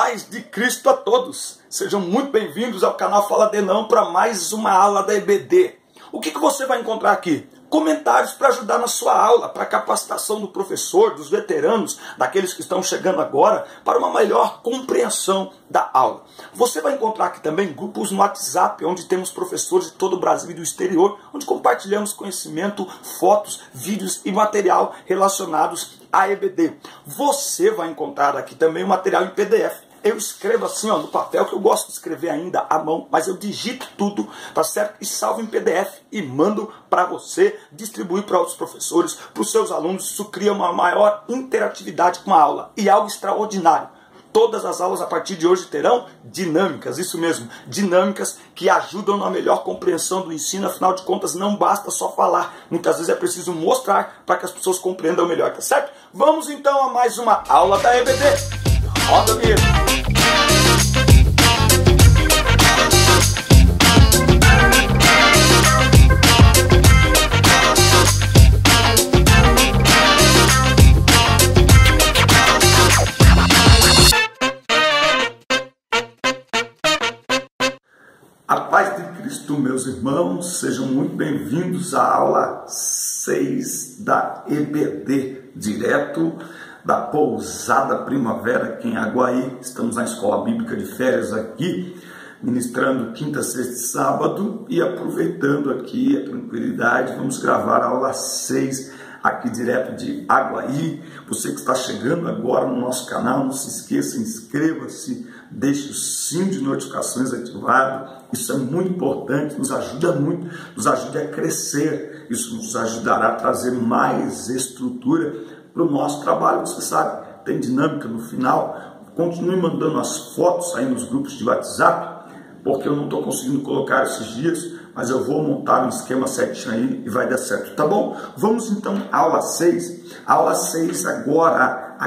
paz de Cristo a todos. Sejam muito bem-vindos ao canal Fala de Não para mais uma aula da EBD. O que você vai encontrar aqui? Comentários para ajudar na sua aula, para a capacitação do professor, dos veteranos, daqueles que estão chegando agora, para uma melhor compreensão da aula. Você vai encontrar aqui também grupos no WhatsApp, onde temos professores de todo o Brasil e do exterior, onde compartilhamos conhecimento, fotos, vídeos e material relacionados à EBD. Você vai encontrar aqui também o material em PDF. Eu escrevo assim no papel, que eu gosto de escrever ainda à mão, mas eu digito tudo, tá certo? E salvo em PDF e mando para você distribuir para outros professores, para os seus alunos. Isso cria uma maior interatividade com a aula e algo extraordinário. Todas as aulas a partir de hoje terão dinâmicas, isso mesmo, dinâmicas que ajudam na melhor compreensão do ensino. Afinal de contas, não basta só falar, muitas vezes é preciso mostrar para que as pessoas compreendam melhor, tá certo? Vamos então a mais uma aula da EBD. Roda mesmo. A paz de Cristo, meus irmãos, sejam muito bem-vindos à aula 6 da EBD, direto da Pousada Primavera aqui em Aguaí. Estamos na Escola Bíblica de Férias aqui, ministrando quinta, sexta e sábado, e aproveitando aqui a tranquilidade, vamos gravar a aula 6 aqui direto de Aguaí. Você que está chegando agora no nosso canal, não se esqueça, inscreva-se, deixe o sino de notificações ativado. Isso é muito importante, nos ajuda muito, nos ajuda a crescer. Isso nos ajudará a trazer mais estrutura para o nosso trabalho. Você sabe, tem dinâmica no final. Continue mandando as fotos aí nos grupos de WhatsApp, porque eu não estou conseguindo colocar esses dias, mas eu vou montar um esquema certinho aí e vai dar certo, tá bom? Vamos então à aula 6. A aula 6 agora,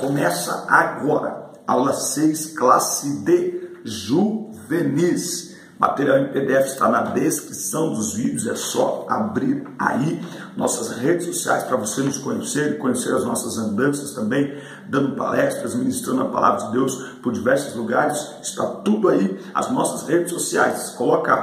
começa agora. Aula 6, classe de juvenis. Material em PDF está na descrição dos vídeos, é só abrir aí nossas redes sociais para você nos conhecer e conhecer as nossas andanças também, dando palestras, ministrando a palavra de Deus por diversos lugares. Está tudo aí, as nossas redes sociais. Coloca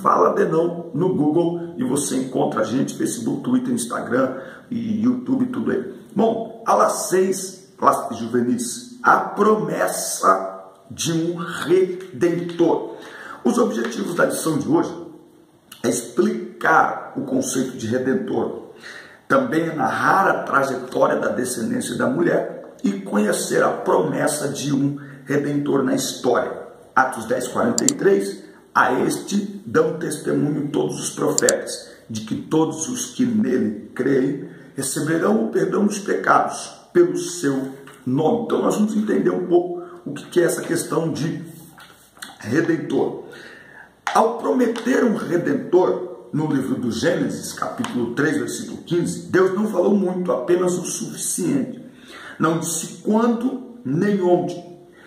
Fala de Não no Google e você encontra a gente, Facebook, Twitter, Instagram e YouTube, tudo aí. Bom, aula 6, classe de juvenis, a promessa de um redentor. Os objetivos da lição de hoje é explicar o conceito de redentor, também é narrar a trajetória da descendência da mulher e conhecer a promessa de um redentor na história. Atos 10:43, a este dão testemunho todos os profetas, de que todos os que nele creem receberão o perdão dos pecados pelo seu nome. Então nós vamos entender um pouco o que é essa questão de redentor. Ao prometer um redentor, no livro do Gênesis, capítulo 3, versículo 15, Deus não falou muito, apenas o suficiente. Não disse quando, nem onde,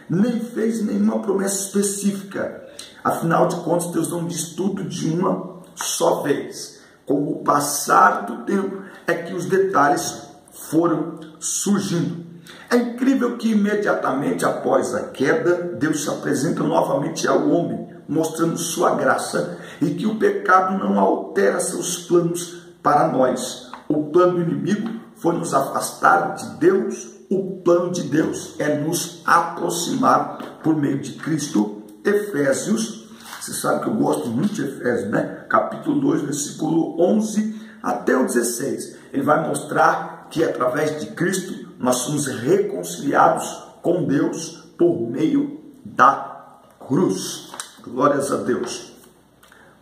nem fez nenhuma promessa específica. Afinal de contas, Deus não diz tudo de uma só vez. Com o passar do tempo, é que os detalhes foram surgindo. É incrível que imediatamente após a queda, Deus se apresenta novamente ao homem, mostrando sua graça e que o pecado não altera seus planos para nós. O plano do inimigo foi nos afastar de Deus, o plano de Deus é nos aproximar por meio de Cristo. Efésios, você sabe que eu gosto muito de Efésios, né? Capítulo 2, versículo 11 até o 16. Ele vai mostrar que através de Cristo nós somos reconciliados com Deus por meio da cruz. Glórias a Deus.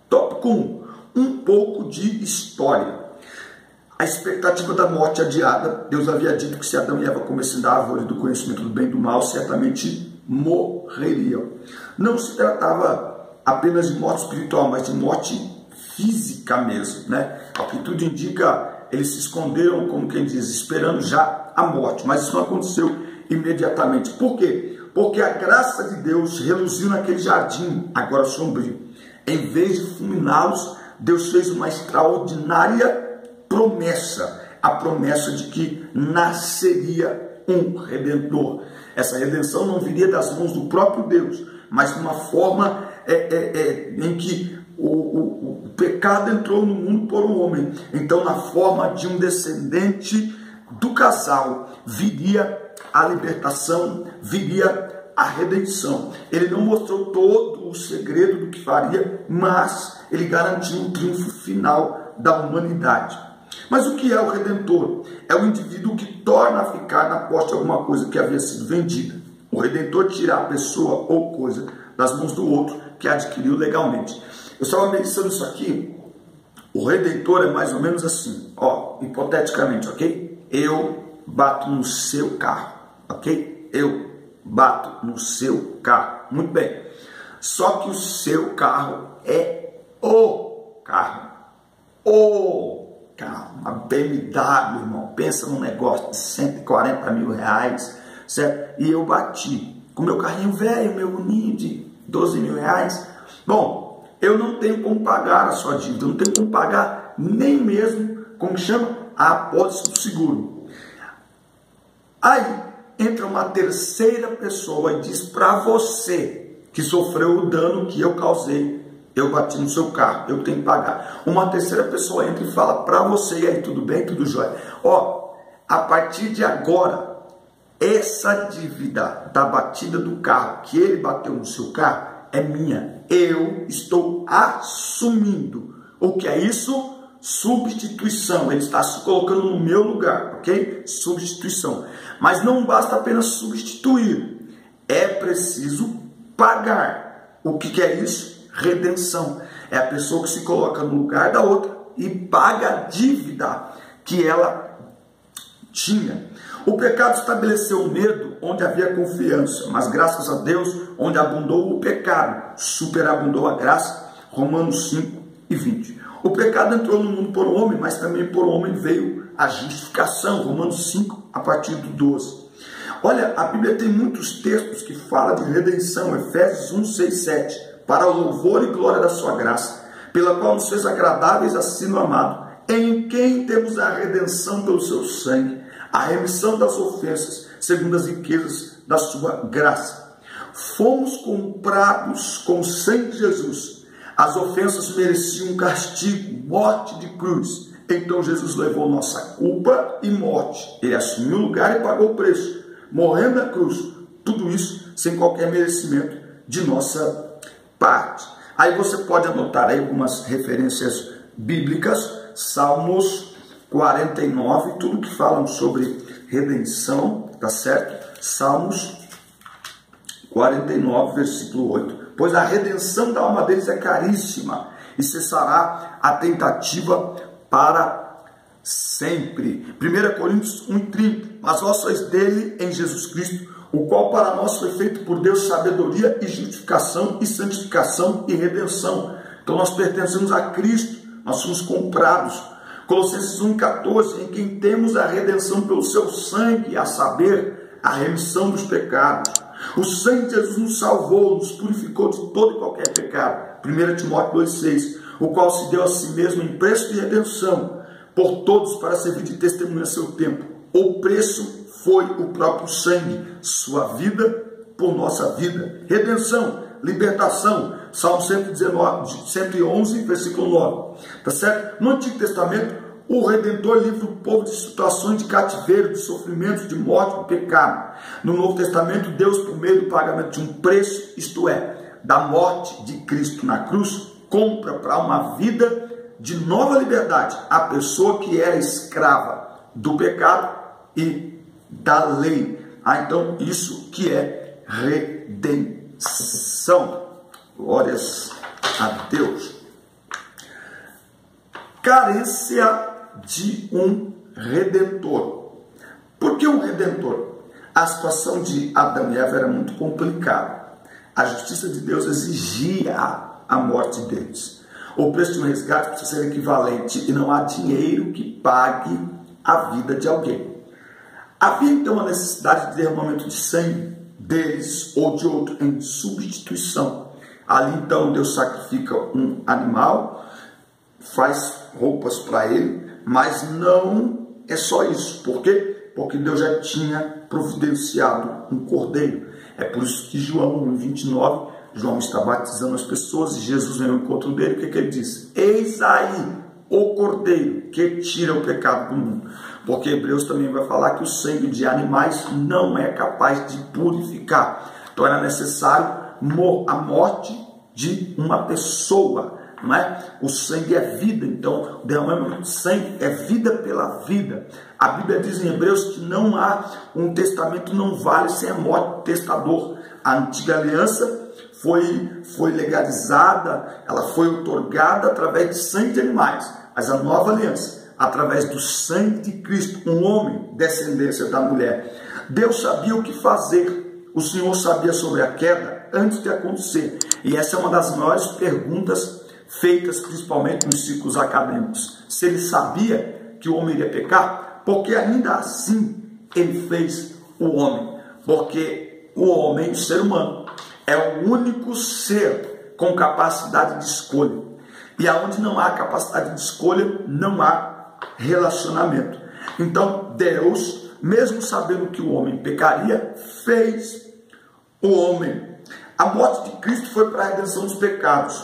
Tópico 1. Um pouco de história. A expectativa da morte adiada. Deus havia dito que se Adão e Eva comessem da árvore do conhecimento do bem e do mal, certamente morreriam. Não se tratava apenas de morte espiritual, mas de morte física mesmo, né? Ao que tudo indica, eles se esconderam, como quem diz, esperando já a morte. Mas isso não aconteceu imediatamente. Por quê? Porque a graça de Deus reluziu naquele jardim, agora sombrio. Em vez de fulminá-los, Deus fez uma extraordinária promessa. A promessa de que nasceria um redentor. Essa redenção não viria das mãos do próprio Deus, mas de uma forma em que o pecado entrou no mundo por um homem. Então, na forma de um descendente do casal, viria a libertação, viria a redenção. Ele não mostrou todo o segredo do que faria, mas ele garantiu um triunfo final da humanidade. Mas o que é o Redentor? É o indivíduo que torna a ficar na posse alguma coisa que havia sido vendida. O Redentor tira a pessoa ou coisa das mãos do outro que adquiriu legalmente. Eu estava pensando isso aqui. O Redentor é mais ou menos assim, ó, hipoteticamente, ok? Eu bato no seu carro, ok? Eu bato no seu carro. Muito bem. Só que o seu carro é o carro. O carro. Uma BMW, irmão. Pensa num negócio de 140 mil reais, certo? E eu bati com meu carrinho velho, meu Uninho de 12 mil reais. Bom, eu não tenho como pagar a sua dívida. Eu não tenho como pagar nem mesmo, como chama? A apólice do seguro. Aí entra uma terceira pessoa e diz para você que sofreu o dano que eu causei, eu bati no seu carro, eu tenho que pagar. Uma terceira pessoa entra e fala para você, e aí, tudo bem, tudo jóia? Ó, a partir de agora, essa dívida da batida do carro, que ele bateu no seu carro, é minha. Eu estou assumindo. O que é isso? Substituição. Ele está se colocando no meu lugar, ok? Substituição. Mas não basta apenas substituir. É preciso pagar. O que é isso? Redenção. É a pessoa que se coloca no lugar da outra e paga a dívida que ela tinha. O pecado estabeleceu o medo onde havia confiança, mas graças a Deus, onde abundou o pecado, superabundou a graça. Romanos 5 e 20. O pecado entrou no mundo por um homem, mas também por um homem veio a justificação. Romanos 5, a partir do 12. Olha, a Bíblia tem muitos textos que falam de redenção. Efésios 1, 6, 7. Para o louvor e glória da sua graça, pela qual nos fez agradáveis assim no amado, em quem temos a redenção pelo seu sangue, a remissão das ofensas, segundo as riquezas da sua graça. Fomos comprados com o sangue de Jesus. As ofensas mereciam um castigo, morte de cruz. Então Jesus levou nossa culpa e morte. Ele assumiu o lugar e pagou o preço, morrendo na cruz. Tudo isso sem qualquer merecimento de nossa parte. Aí você pode anotar aí algumas referências bíblicas. Salmos 49, tudo que falam sobre redenção, tá certo? Salmos 49, versículo 8. Pois a redenção da alma deles é caríssima, e cessará a tentativa para sempre. 1 Coríntios 1,30. Mas vós sois dele em Jesus Cristo, o qual para nós foi feito por Deus sabedoria e justificação e santificação e redenção. Então nós pertencemos a Cristo, nós somos comprados. Colossenses 1,14, em quem temos a redenção pelo seu sangue, a saber, a remissão dos pecados. O sangue de Jesus nos salvou, nos purificou de todo e qualquer pecado. 1 Timóteo 2,6, o qual se deu a si mesmo em preço de redenção por todos para servir de testemunha a seu tempo. O preço foi o próprio sangue, sua vida por nossa vida. Redenção, libertação, Salmo 111, versículo 9. Tá certo? No Antigo Testamento, o Redentor livra o povo de situações de cativeiro, de sofrimento, de morte, de pecado. No Novo Testamento, Deus, por meio do pagamento de um preço, isto é, da morte de Cristo na cruz, compra para uma vida de nova liberdade a pessoa que era escrava do pecado e da lei. Então, isso que é redenção. Glórias a Deus. Carência de um redentor. Por que um redentor? A situação de Adão e Eva era muito complicada. A justiça de Deus exigia a morte deles. O preço de um resgate precisa ser equivalente e não há dinheiro que pague a vida de alguém. Havia então a necessidade de derramamento de sangue deles ou de outro em substituição. Ali então Deus sacrifica um animal, faz roupas para ele, mas não é só isso, porque Porque Deus já tinha providenciado um cordeiro. É por isso que João 1,29, João está batizando as pessoas e Jesus vem ao encontro dele. O que ele disse? Eis aí o cordeiro que tira o pecado do mundo. Porque Hebreus também vai falar que o sangue de animais não é capaz de purificar. Então era necessário a morte de uma pessoa, não é? O sangue é vida, então o derramamento de sangue é vida pela vida. A Bíblia diz em Hebreus que não há um testamento, não vale sem a morte do testador. A antiga aliança foi legalizada, ela foi outorgada através de sangue de animais, mas a nova aliança, através do sangue de Cristo, um homem, descendência da mulher. Deus sabia o que fazer, o Senhor sabia sobre a queda antes de acontecer, e essa é uma das maiores perguntas feitas principalmente nos círculos acadêmicos. Se ele sabia que o homem iria pecar, porque ainda assim ele fez o homem, porque o homem, o ser humano, é o único ser com capacidade de escolha, e aonde não há capacidade de escolha, não há relacionamento. Então Deus, mesmo sabendo que o homem pecaria, fez o homem. A morte de Cristo foi para a redenção dos pecados.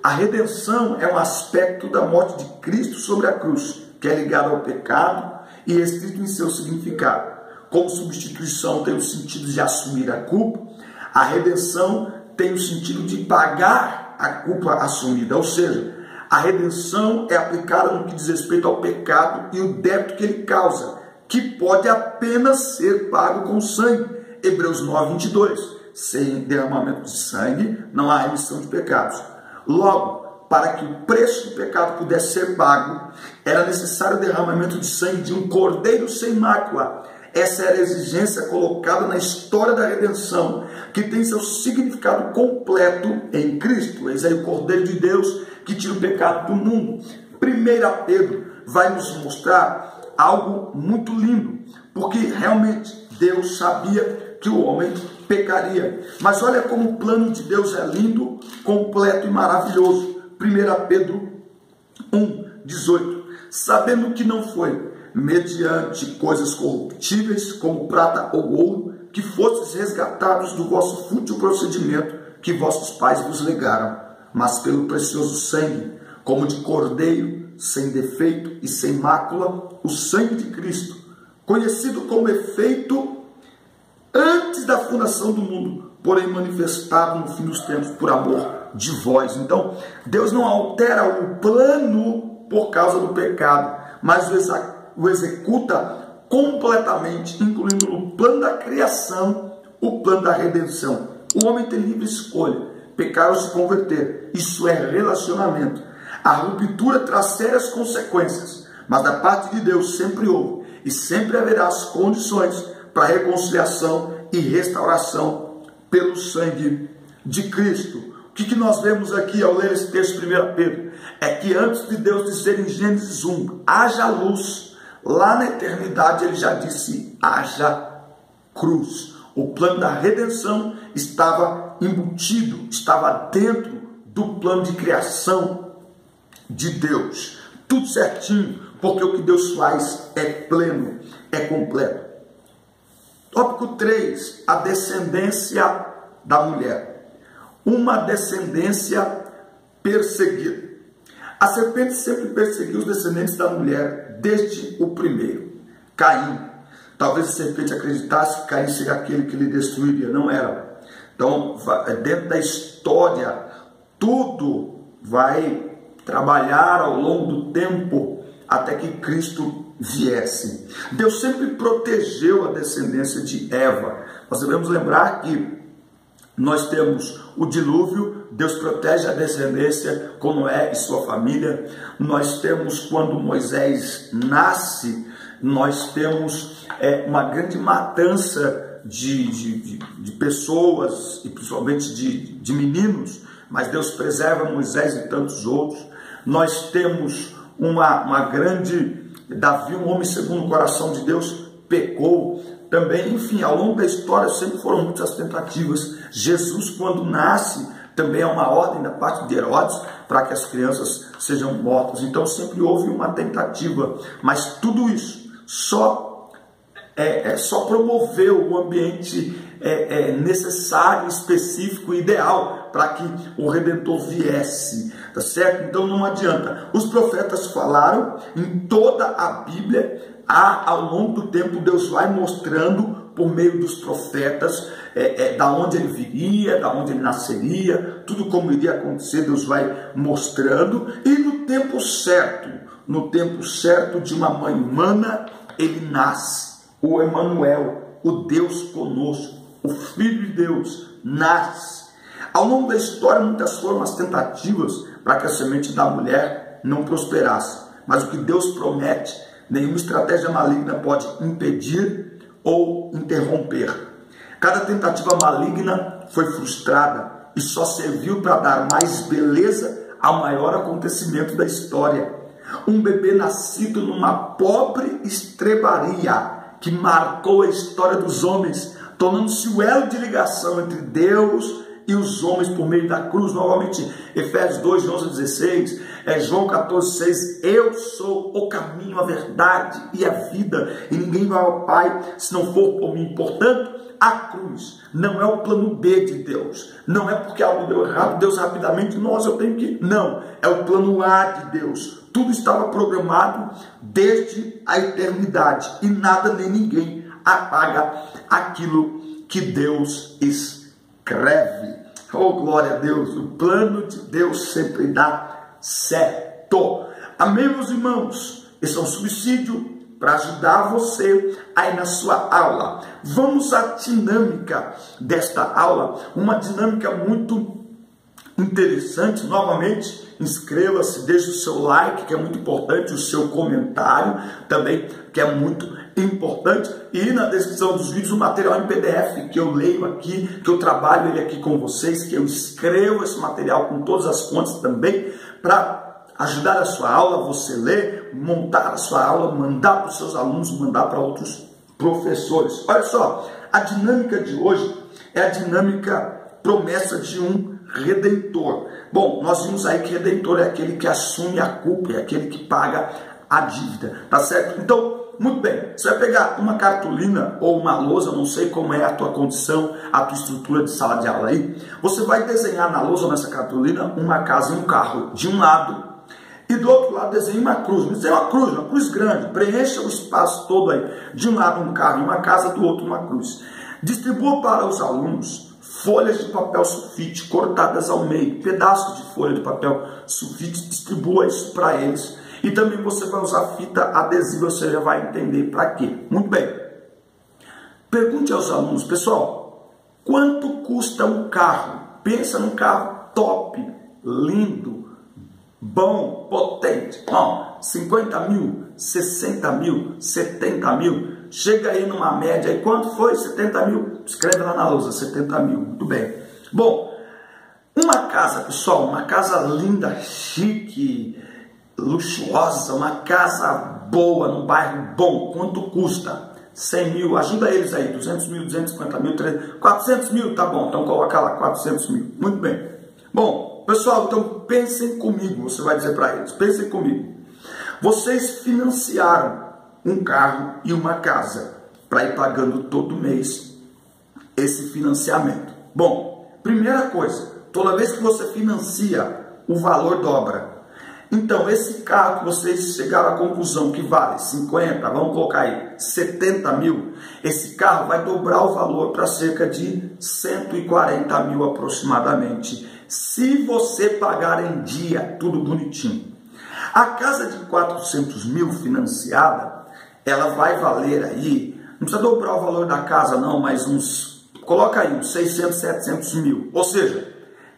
A redenção é um aspecto da morte de Cristo sobre a cruz, que é ligado ao pecado e escrito em seu significado. Como substituição tem o sentido de assumir a culpa, a redenção tem o sentido de pagar a culpa assumida, ou seja, a redenção é aplicada no que diz respeito ao pecado e o débito que ele causa, que pode apenas ser pago com sangue. Hebreus 9:22. Sem derramamento de sangue não há remissão de pecados. Logo, para que o preço do pecado pudesse ser pago, era necessário o derramamento de sangue de um cordeiro sem mácula. Essa era a exigência colocada na história da redenção, que tem seu significado completo em Cristo. Eis aí o Cordeiro de Deus que tira o pecado do mundo. 1 Pedro vai nos mostrar algo muito lindo, porque realmente Deus sabia que o homem pecaria. Mas olha como o plano de Deus é lindo, completo e maravilhoso. 1 Pedro 1:18. Sabendo que não foi mediante coisas corruptíveis, como prata ou ouro, que fostes resgatados do vosso fútil procedimento que vossos pais vos legaram, mas pelo precioso sangue, como de cordeiro, sem defeito e sem mácula, o sangue de Cristo, conhecido como efeito antes da fundação do mundo, porém manifestado no fim dos tempos por amor de vós. Então, Deus não altera o plano por causa do pecado, mas o executa completamente, incluindo no plano da criação, o plano da redenção. O homem tem livre escolha, pecar ou se converter. Isso é relacionamento. A ruptura traz sérias consequências, mas da parte de Deus sempre houve e sempre haverá as condições para reconciliação e restauração pelo sangue de Cristo. O que nós vemos aqui ao ler esse texto de 1 Pedro? É que antes de Deus dizer em Gênesis 1, haja luz, lá na eternidade ele já disse, haja cruz. O plano da redenção estava embutido, estava dentro do plano de criação de Deus. Tudo certinho, porque o que Deus faz é pleno, é completo. Tópico 3, a descendência da mulher. Uma descendência perseguida. A serpente sempre perseguiu os descendentes da mulher desde o primeiro, Caim. Talvez a serpente acreditasse que Caim seria aquele que lhe destruiria, não era. Então, dentro da história, tudo vai trabalhar ao longo do tempo até que Cristo viesse. Deus sempre protegeu a descendência de Eva. Nós devemos lembrar que nós temos o dilúvio, Deus protege a descendência com Noé e sua família. Nós temos, quando Moisés nasce, nós temos uma grande matança de pessoas, e principalmente de meninos, mas Deus preserva Moisés e tantos outros. Nós temos uma grande... Davi, um homem segundo o coração de Deus, pecou também. Enfim, ao longo da história sempre foram muitas tentativas. Jesus, quando nasce, também é uma ordem da parte de Herodes para que as crianças sejam mortas. Então sempre houve uma tentativa, mas tudo isso só só promoveu o ambiente necessário, específico e ideal para que o Redentor viesse, tá certo? Então não adianta. Os profetas falaram em toda a Bíblia, ao longo do tempo Deus vai mostrando por meio dos profetas da onde ele viria, da onde ele nasceria, tudo como iria acontecer, Deus vai mostrando, e no tempo certo de uma mãe humana, ele nasce, o Emanuel, o Deus conosco, o Filho de Deus nasce. Ao longo da história, muitas foram as tentativas para que a semente da mulher não prosperasse, mas o que Deus promete, nenhuma estratégia maligna pode impedir ou interromper. Cada tentativa maligna foi frustrada e só serviu para dar mais beleza ao maior acontecimento da história. Um bebê nascido numa pobre estrebaria que marcou a história dos homens, tornando-se o elo de ligação entre Deus e os homens por meio da cruz. Novamente, Efésios 2, de 11 a 16, João 14, 6, eu sou o caminho, a verdade e a vida, e ninguém vai ao Pai se não for por mim. Portanto, a cruz não é o plano B de Deus, não é porque algo deu errado, Deus rapidamente, nossa, eu tenho que... Não, é o plano A de Deus. Tudo estava programado desde a eternidade, e nada nem ninguém apaga aquilo que Deus escreve. Oh, glória a Deus, o plano de Deus sempre dá certo. Amém, meus irmãos? Esse é um subsídio para ajudar você aí na sua aula. Vamos à dinâmica desta aula, uma dinâmica muito interessante. Novamente, inscreva-se, deixe o seu like, que é muito importante, o seu comentário também, que é muito importante, e na descrição dos vídeos o material em PDF que eu leio aqui, que eu trabalho ele aqui com vocês, que eu escrevo esse material com todas as fontes também, para ajudar a sua aula, você ler, montar a sua aula, mandar para os seus alunos, mandar para outros professores. Olha só, a dinâmica de hoje é a dinâmica promessa de um redentor. Bom, nós vimos aí que redentor é aquele que assume a culpa, é aquele que paga a dívida, tá certo? Então, muito bem, você vai pegar uma cartolina ou uma lousa, não sei como é a tua condição, a tua estrutura de sala de aula aí, você vai desenhar na lousa ou nessa cartolina uma casa e um carro de um lado, e do outro lado desenhe uma cruz. Desenhe uma cruz grande, preencha o espaço todo aí, de um lado um carro e uma casa, do outro uma cruz. Distribua para os alunos folhas de papel sulfite cortadas ao meio, pedaços de folha de papel sulfite, distribua isso para eles. E também você vai usar fita adesiva, você já vai entender para quê. Muito bem. Pergunte aos alunos, pessoal, quanto custa um carro? Pensa num carro top, lindo, bom, potente. 50 mil, 60 mil, 70 mil. Chega aí numa média aí, quanto foi? 70 mil. Escreve lá na lousa, 70 mil. Muito bem. Bom, uma casa, pessoal, uma casa linda, chique, luxuosa, uma casa boa, num bairro bom, quanto custa? 100 mil, ajuda eles aí, 200 mil, 250 mil, 300, 400 mil, tá bom, então coloca lá, 400 mil, muito bem. Bom, pessoal, então pensem comigo, você vai dizer para eles, pensem comigo. Vocês financiaram um carro e uma casa para ir pagando todo mês esse financiamento. Bom, primeira coisa, toda vez que você financia, o valor dobra. Então, esse carro que vocês chegaram à conclusão que vale 50, vamos colocar aí, 70 mil, esse carro vai dobrar o valor para cerca de 140 mil aproximadamente, se você pagar em dia, tudo bonitinho. A casa de 400 mil financiada, ela vai valer aí, não precisa dobrar o valor da casa não, mas coloca aí uns 600, 700 mil, ou seja,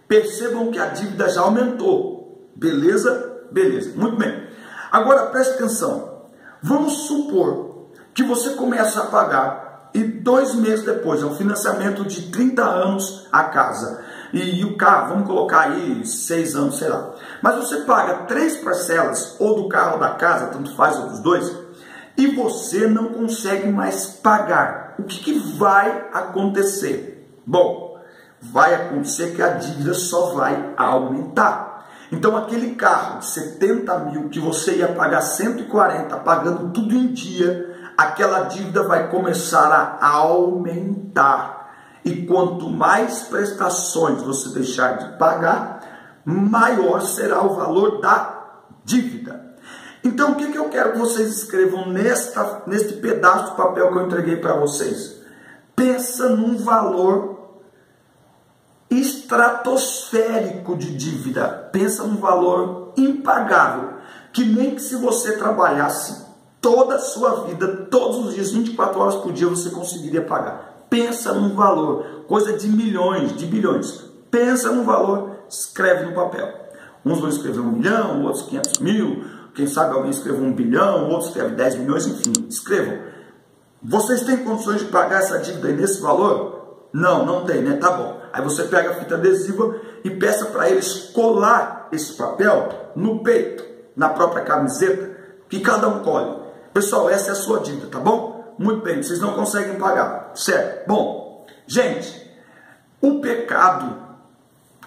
percebam que a dívida já aumentou, beleza? Beleza, muito bem. Agora preste atenção. Vamos supor que você começa a pagar e 2 meses depois, é um financiamento de 30 anos a casa. E o carro, vamos colocar aí 6 anos, sei lá. Mas você paga 3 parcelas, ou do carro ou da casa, tanto faz, ou dos dois, e você não consegue mais pagar. O que vai acontecer? Bom, vai acontecer que a dívida só vai aumentar. Então, aquele carro de 70 mil que você ia pagar 140, pagando tudo em dia, aquela dívida vai começar a aumentar. E quanto mais prestações você deixar de pagar, maior será o valor da dívida. Então, o que eu quero que vocês escrevam neste pedaço de papel que eu entreguei para vocês? Pensa num valor estratosférico de dívida. Pensa num valor impagável, que nem que se você trabalhasse toda a sua vida, todos os dias, 24 horas por dia, você conseguiria pagar. Pensa num valor, coisa de milhões, de bilhões. Pensa num valor, escreve no papel. Uns vão escrever 1 milhão, outros 500 mil, quem sabe alguém escreve 1 bilhão, outros escreve 10 milhões, enfim, escrevam. Vocês têm condições de pagar essa dívida aí nesse valor? Não, não tem, né? Tá bom. Aí você pega a fita adesiva e peça para eles colar esse papel no peito, na própria camiseta, que cada um colhe. Pessoal, essa é a sua dívida, tá bom? Muito bem, vocês não conseguem pagar, certo? Bom, gente, o pecado,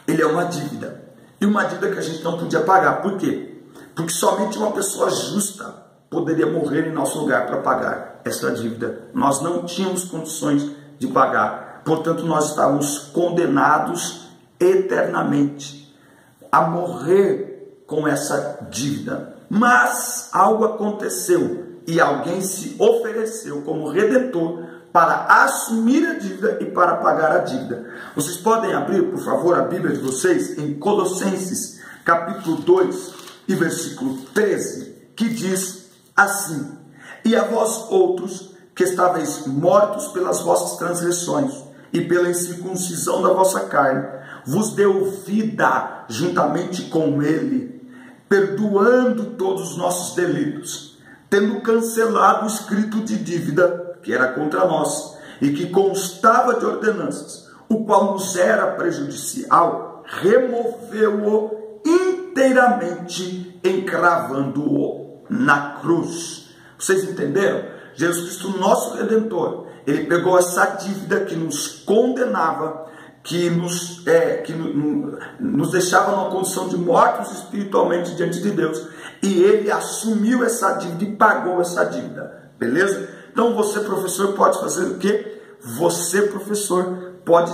ele é uma dívida. E uma dívida que a gente não podia pagar. Por quê? Porque somente uma pessoa justa poderia morrer em nosso lugar para pagar essa dívida. Nós não tínhamos condições de pagar. Portanto, nós estávamos condenados eternamente a morrer com essa dívida. Mas algo aconteceu e alguém se ofereceu como redentor para assumir a dívida e para pagar a dívida. Vocês podem abrir, por favor, a Bíblia de vocês em Colossenses, capítulo 2 e versículo 13, que diz assim: e a vós outros, que estáveis mortos pelas vossas transgressões e pela incircuncisão da vossa carne, vos deu vida juntamente com ele, perdoando todos os nossos delitos, tendo cancelado o escrito de dívida que era contra nós e que constava de ordenanças, o qual nos era prejudicial, removeu-o inteiramente, encravando-o na cruz. Vocês entenderam? Jesus Cristo, nosso Redentor, ele pegou essa dívida que nos condenava, que nos deixava numa condição de mortos espiritualmente diante de Deus, e ele assumiu essa dívida e pagou essa dívida, beleza? Então você, professor, pode fazer o quê? Você, professor, pode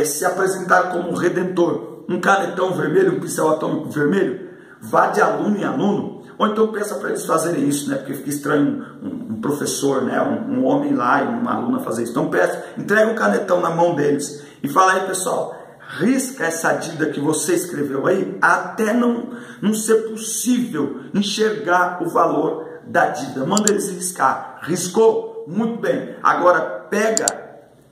se apresentar como Redentor. Um canetão vermelho, um pincel atômico vermelho, vá de aluno em aluno, ou então peça para eles fazerem isso, né? Porque fica estranho um professor, né? Um homem lá e uma aluna fazer isso. Então peça, entrega um canetão na mão deles e fala aí, pessoal, risca essa dívida que você escreveu aí, até não ser possível enxergar o valor da dívida. Manda eles riscar. Riscou? Muito bem. Agora pega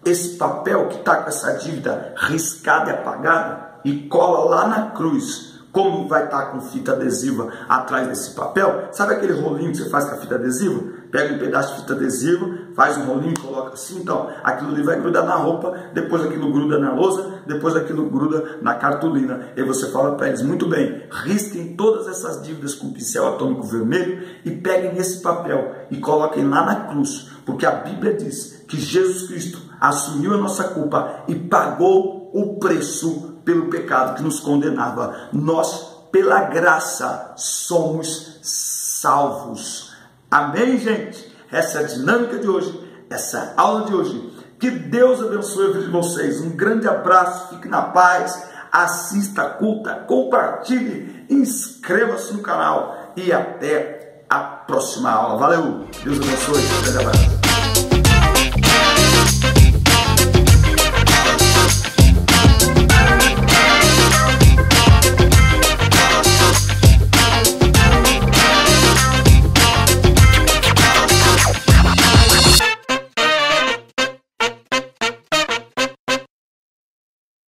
esse papel que está com essa dívida riscada e apagada e cola lá na cruz. Como vai estar com fita adesiva atrás desse papel? Sabe aquele rolinho que você faz com a fita adesiva? Pega um pedaço de fita adesiva, faz um rolinho e coloca assim, então aquilo ali vai grudar na roupa, depois aquilo gruda na lousa, depois aquilo gruda na cartolina. E você fala para eles, muito bem, risquem todas essas dívidas com pincel atômico vermelho e peguem esse papel e coloquem lá na cruz, porque a Bíblia diz que Jesus Cristo assumiu a nossa culpa e pagou o preço pelo pecado que nos condenava. Nós, pela graça, somos salvos. Amém, gente? Essa é a dinâmica de hoje, essa é a aula de hoje. Que Deus abençoe a vida de vocês. Um grande abraço, fique na paz, assista, curta, compartilhe, inscreva-se no canal e até a próxima aula. Valeu! Deus abençoe. Um grande abraço.